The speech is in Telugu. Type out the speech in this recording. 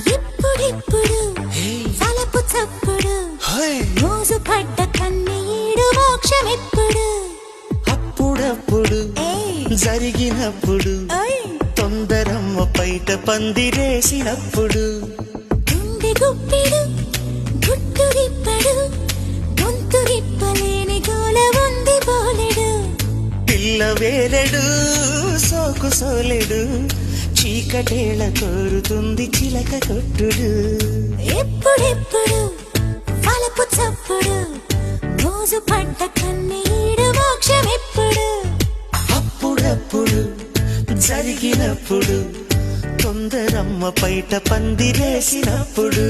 ఇప్పుడిప్పుడు వలపు చప్పుడు మోజు పడ్డ కన్నీడు మోక్షమిప్పుడు అప్పుడప్పుడు జరిగినప్పుడు తొందరమ్మ పైట పందిరేసినప్పుడు గుండె గుప్పిడు గుట్టు రిప్పడు గొంతు రిప్పలేని గోల ఉంది బోలెడు పిల్ల వేలెడు సోకు సోలెడు చీకటేళ కోరుతుంది చిలక కొట్టుడు ఎప్పుడెప్పుడు వలపు చప్పుడు మోజు పడ్డ కన్నీడు మోక్షమిప్పుడు అప్పుడప్పుడు జరిగినప్పుడు తొందరమ్మ పైట పందిరేసినప్పుడు